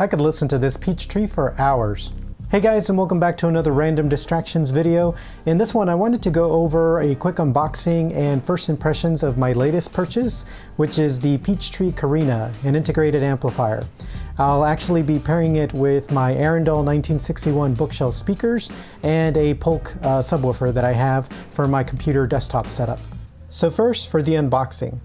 I could listen to this Peachtree for hours. Hey guys, and welcome back to another random distractions video. In this one I wanted to go over a quick unboxing and first impressions of my latest purchase, which is the Peachtree Carina, an integrated amplifier. I'll actually be pairing it with my Arendal 1961 bookshelf speakers and a Polk subwoofer that I have for my computer desktop setup. So first, for the unboxing.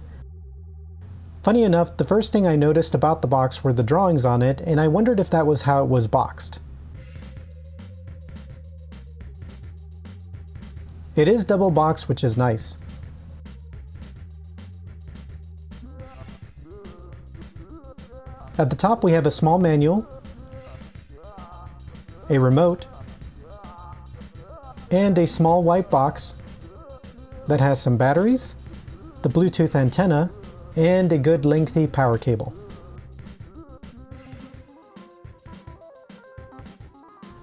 Funny enough, the first thing I noticed about the box were the drawings on it, and I wondered if that was how it was boxed. It is double boxed, which is nice. At the top we have a small manual, a remote, and a small white box that has some batteries, the Bluetooth antenna, and a good lengthy power cable.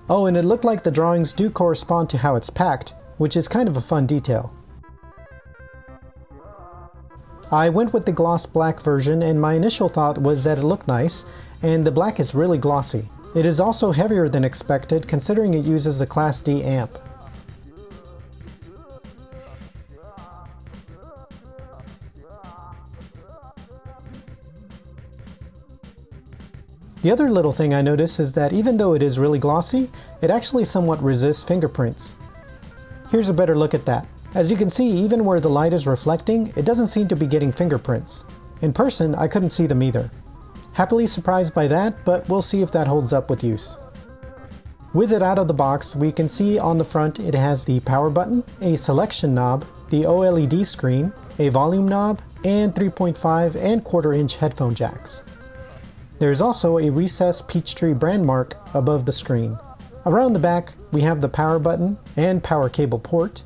Oh, and it looked like the drawings do correspond to how it's packed, which is kind of a fun detail. I went with the gloss black version, and my initial thought was that it looked nice, and the black is really glossy. It is also heavier than expected, considering it uses a Class D amp. The other little thing I noticed is that even though it is really glossy, it actually somewhat resists fingerprints. Here's a better look at that. As you can see, even where the light is reflecting, it doesn't seem to be getting fingerprints. In person, I couldn't see them either. Happily surprised by that, but we'll see if that holds up with use. With it out of the box, we can see on the front it has the power button, a selection knob, the OLED screen, a volume knob, and 3.5 and 1/4 inch headphone jacks. There's also a recessed Peachtree brand mark above the screen. Around the back, we have the power button and power cable port,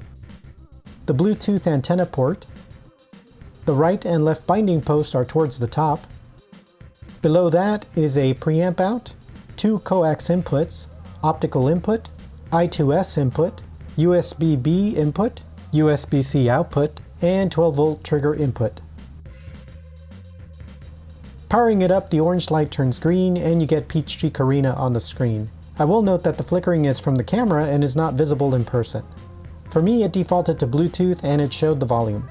the Bluetooth antenna port, the right and left binding posts are towards the top. Below that is a preamp out, 2 coax inputs, optical input, I2S input, USB-B input, USB-C output, and 12-volt trigger input. Powering it up, the orange light turns green and you get Peachtree Carina on the screen. I will note that the flickering is from the camera and is not visible in person. For me, it defaulted to Bluetooth and it showed the volume.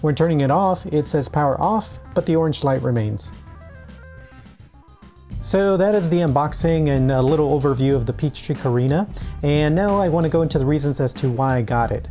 When turning it off, it says power off, but the orange light remains. So that is the unboxing and a little overview of the Peachtree Carina, and now I want to go into the reasons as to why I got it.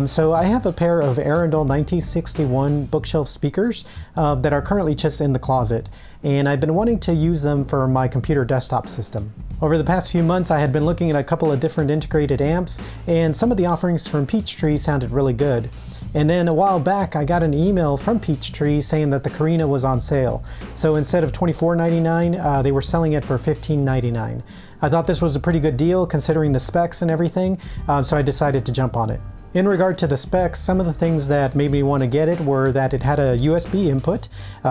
So I have a pair of Arendal 1961 bookshelf speakers that are currently just in the closet, and I've been wanting to use them for my computer desktop system. Over the past few months I had been looking at a couple of different integrated amps, and some of the offerings from Peachtree sounded really good. And then a while back I got an email from Peachtree saying that the Carina was on sale. So instead of $24.99, they were selling it for $15.99. I thought this was a pretty good deal considering the specs and everything, so I decided to jump on it. In regard to the specs, some of the things that made me want to get it were that it had a USB input,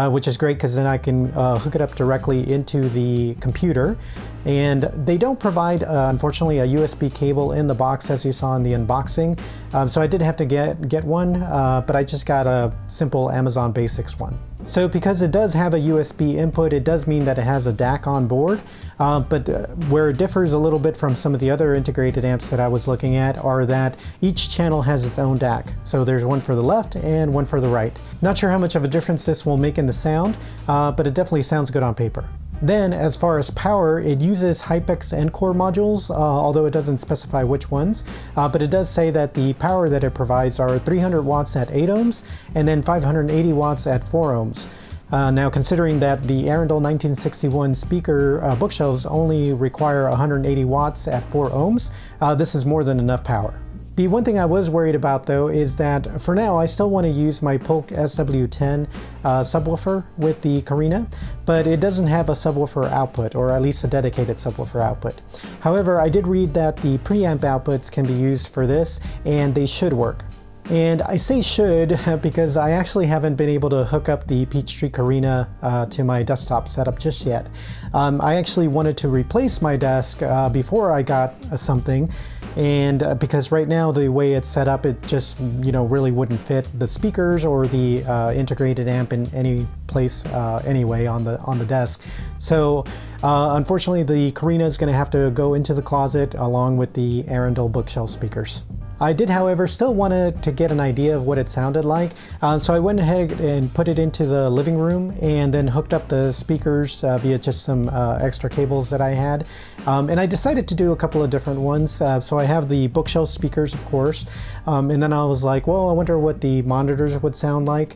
which is great because then I can hook it up directly into the computer. And they don't provide, unfortunately, a USB cable in the box as you saw in the unboxing. So I did have to get one, but I just got a simple Amazon Basics one. So because it does have a USB input, it does mean that it has a DAC on board, but where it differs a little bit from some of the other integrated amps that I was looking at are that each channel has its own DAC. So there's one for the left and one for the right. Not sure how much of a difference this will make in the sound, but it definitely sounds good on paper. Then, as far as power, it uses Hypex Encore modules, although it doesn't specify which ones, but it does say that the power that it provides are 300 watts at 8 ohms and then 580 watts at 4 ohms. Now, considering that the Arendal 1961 speaker bookshelves only require 180 watts at 4 ohms, this is more than enough power. The one thing I was worried about though is that for now I still want to use my Polk SW10 subwoofer with the Carina, but it doesn't have a subwoofer output, or at least a dedicated subwoofer output. However, I did read that the preamp outputs can be used for this and they should work. And I say should because I actually haven't been able to hook up the Peachtree Carina to my desktop setup just yet. I actually wanted to replace my desk before I got something, and because right now the way it's set up, it just really wouldn't fit the speakers or the integrated amp in any place anyway on the desk. So unfortunately, the Carina is going to have to go into the closet along with the Arendal bookshelf speakers. I did, however, still wanted to get an idea of what it sounded like, so I went ahead and put it into the living room and then hooked up the speakers via just some extra cables that I had. And I decided to do a couple of different ones. So I have the bookshelf speakers, of course, and then I was like, well, I wonder what the monitors would sound like,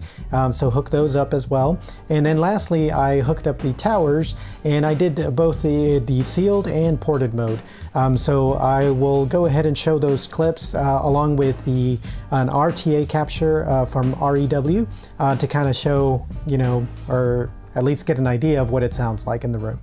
so hook those up as well. And then lastly, I hooked up the towers, and I did both the sealed and ported mode. So I will go ahead and show those clips along with an RTA capture from REW to kind of show, or at least get an idea of what it sounds like in the room.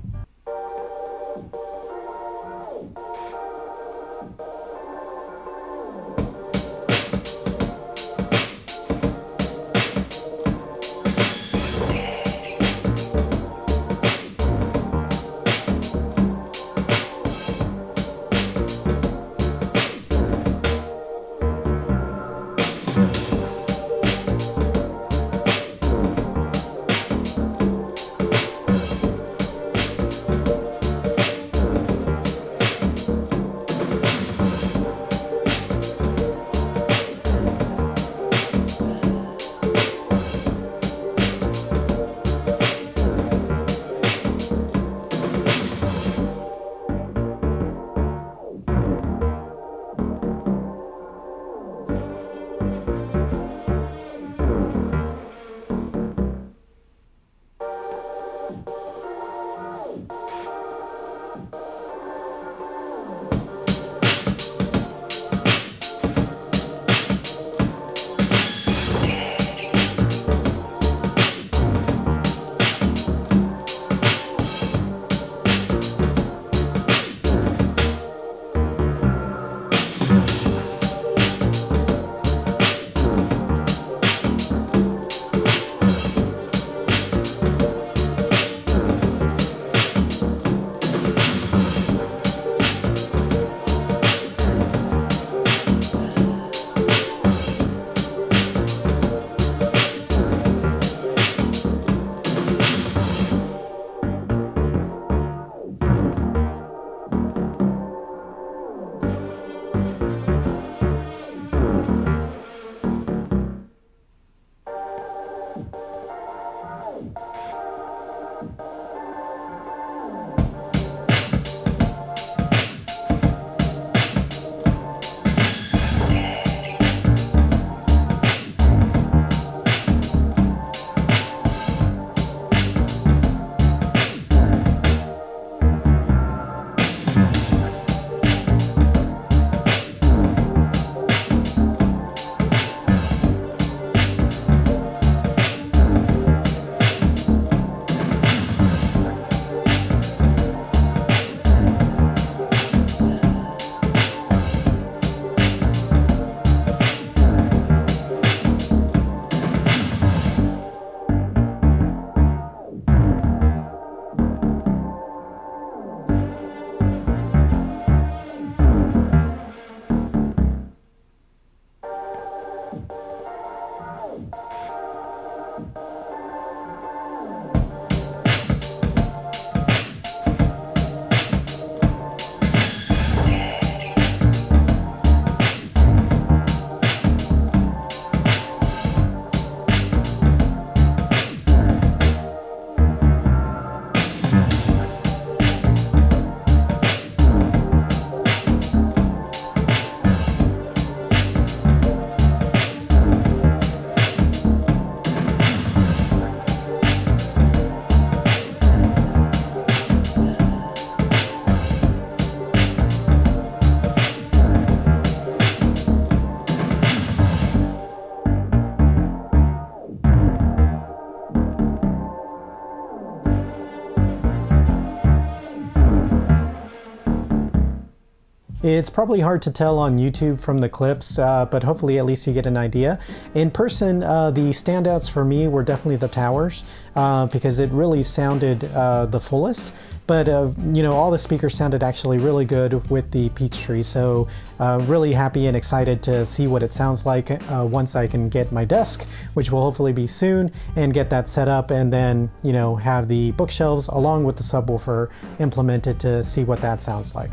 It's probably hard to tell on YouTube from the clips, but hopefully at least you get an idea. In person, the standouts for me were definitely the towers, because it really sounded the fullest. But you know, all the speakers sounded actually really good with the Peachtree, so really happy and excited to see what it sounds like once I can get my desk, which will hopefully be soon, and get that set up, and then, you know, have the bookshelves along with the subwoofer implemented to see what that sounds like.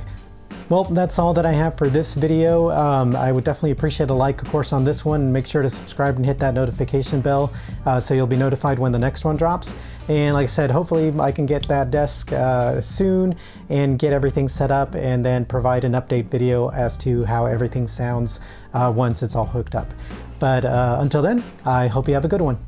Well, that's all that I have for this video. I would definitely appreciate a like, of course, on this one, and make sure to subscribe and hit that notification bell so you'll be notified when the next one drops. And like I said, hopefully I can get that desk soon and get everything set up, and then provide an update video as to how everything sounds once it's all hooked up. But until then, I hope you have a good one.